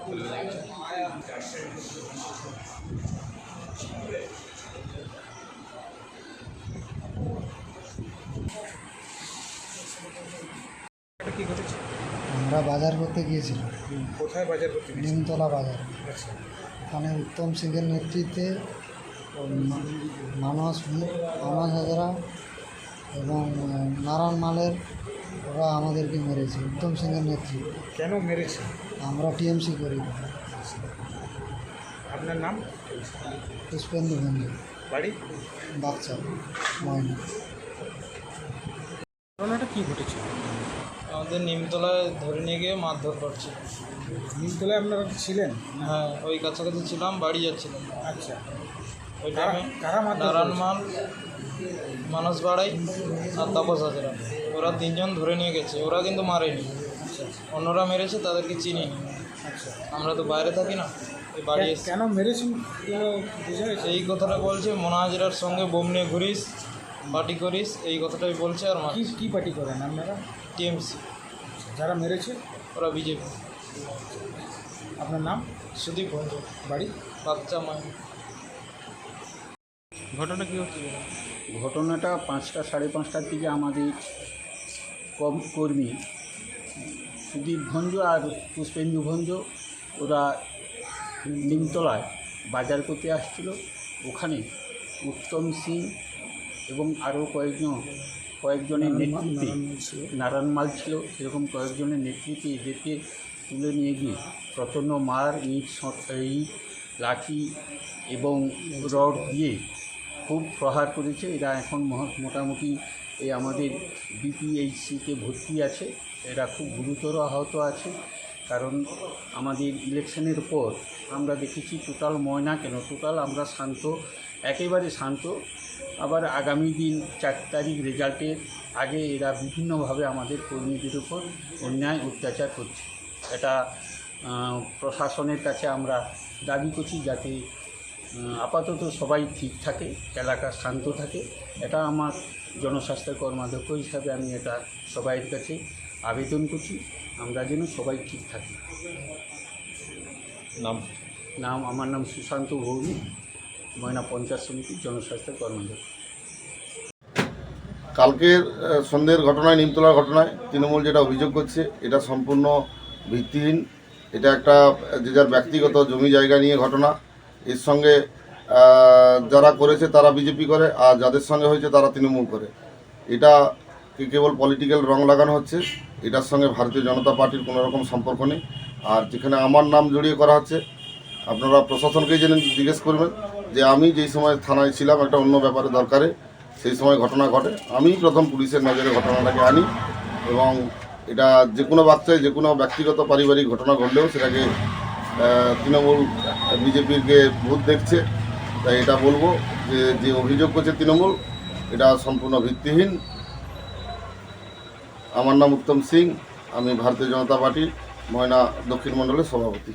কি ঘটেছে? আমরা বাজার করতে গিয়েছিলাম, কোথায় বাজার করতে গেছেন? নিমতলা বাজার। আচ্ছা, ওখানে উত্তম সিংয়ের নেতৃত্বে মানস হাজরা এবং নারায়ণ মালের ওরা আমাদেরকে মেরেছে। উত্তম সিংয়ের নেতৃত্বে। কেন মেরেছে? আমরা টিএমসি করি। আপনার নাম? পুষ্পেন্দু ভঞ্জ, বাড়ি? বাচ্চা ময়না। ঘটনাটা কি ঘটেছে? আমাদের নিমতলায় ধরে নিয়ে গিয়ে মারধর করছে। নিমতলায় আপনারা ছিলেন? হ্যাঁ, ওই কাছাকাছি ছিলাম, বাড়ি যাচ্ছিলাম। আচ্ছা, ওই টাইমে কারা মারধর নারায়ণ করেছে? মাল, মানস বাড়াই আর তাপস হাজরা, ওরা তিনজন ধরে নিয়ে গেছে। ওরা কিন্তু মারেনি, আচ্ছা অন্যরা মেরেছে, তাদেরকে চিনি নি। আচ্ছা, আমরা তো বাইরে থাকি না, এই বাড়ি এসে কেন মেরেছেন বুঝে? এই কথাটা বলছে, মোনা হাজরার সঙ্গে বোম নিয়ে ঘুরিস, পার্টি করিস, এই কথাটাই বলছে। আর কি কি পার্টি করেন আপনারা? টিএমসি, যারা মেরেছে? ওরা বিজেপি। আপনার নাম? সুদীপ ভঞ্জ, বাড়ি? বাচ্চা মায়। ঘটনা কি হচ্ছে? ঘটনাটা 5টা সাড়ে 5টার দিকে আমাদের কর্মী সুদীপ ভঞ্জ আর পুষ্পেন্দু ভঞ্জ ওরা নিমতলায় বাজার করতে আসছিল। ওখানে উত্তম সিং এবং আরও কয়েকজনের নেতৃত্বে, নারায়ণ মাল ছিল, এরকম কয়েকজনের নেতৃত্বে এদেরকে তুলে নিয়ে গিয়ে প্রচণ্ড মার, ইট, লাঠি এবং রড দিয়ে খুব প্রহার করেছে। এরা এখন মোটামুটি এই আমাদের বিপিএইচসিতে ভর্তি আছে। এরা খুব গুরুতর আহত আছে। কারণ আমাদের ইলেকশনের পর আমরা দেখেছি টোটাল ময়না কেন, টোটাল আমরা শান্ত, একেবারে শান্ত। আবার আগামী দিন 4 তারিখ রেজাল্টের আগে এরা বিভিন্নভাবে আমাদের কর্মীদের উপর অন্যায় অত্যাচার করছে। এটা প্রশাসনের কাছে আমরা দাবি করছি যাতে আপাতত সবাই ঠিক থাকে, এলাকা শান্ত থাকে। এটা আমার জনস্বাস্থ্য কর্মাধ্যক্ষ হিসাবে আমি এটা সবাইয়ের কাছে আবেদন করছি, আমরা যেন সবাই ঠিক থাকি। আমার নাম সুশান্ত ভৌমিক, ময়না পঞ্চায়েত সমিতির জনস্বাস্থ্য কর্মাধ্যক্ষ। কালকের সন্ধ্যের ঘটনায়, নিমতলার ঘটনায় তৃণমূল যেটা অভিযোগ করছে এটা সম্পূর্ণ ভিত্তিহীন। এটা একটা যে যার ব্যক্তিগত জমি জায়গা নিয়ে ঘটনা। এর সঙ্গে যারা করেছে তারা বিজেপি করে, আর যাদের সঙ্গে হয়েছে তারা তৃণমূল করে। এটা কেবল পলিটিক্যাল রং লাগানো হচ্ছে। এটার সঙ্গে ভারতীয় জনতা পার্টির কোনো রকম সম্পর্ক নেই। আর যেখানে আমার নাম জড়িয়ে করা হচ্ছে, আপনারা প্রশাসনকেই জেনে জিজ্ঞেস করবেন যে আমি যেই সময় থানায় ছিলাম একটা অন্য ব্যাপারে দরকারে, সেই সময় ঘটনা ঘটে, আমি প্রথম পুলিশের নজরে ঘটনাটাকে আনি। এবং এটা যে কোনো বাচ্চায়, যে কোনো ব্যক্তিগত পারিবারিক ঘটনা ঘটলেও সেটাকে তৃণমূল বিজেপিকে ভূত দেখছে। তাই এটা বলবো যে অভিযোগ করছে তৃণমূল, এটা সম্পূর্ণ ভিত্তিহীন। আমার নাম উত্তম সিং, আমি ভারতীয় জনতা পার্টির ময়না দক্ষিণ মণ্ডলের সভাপতি।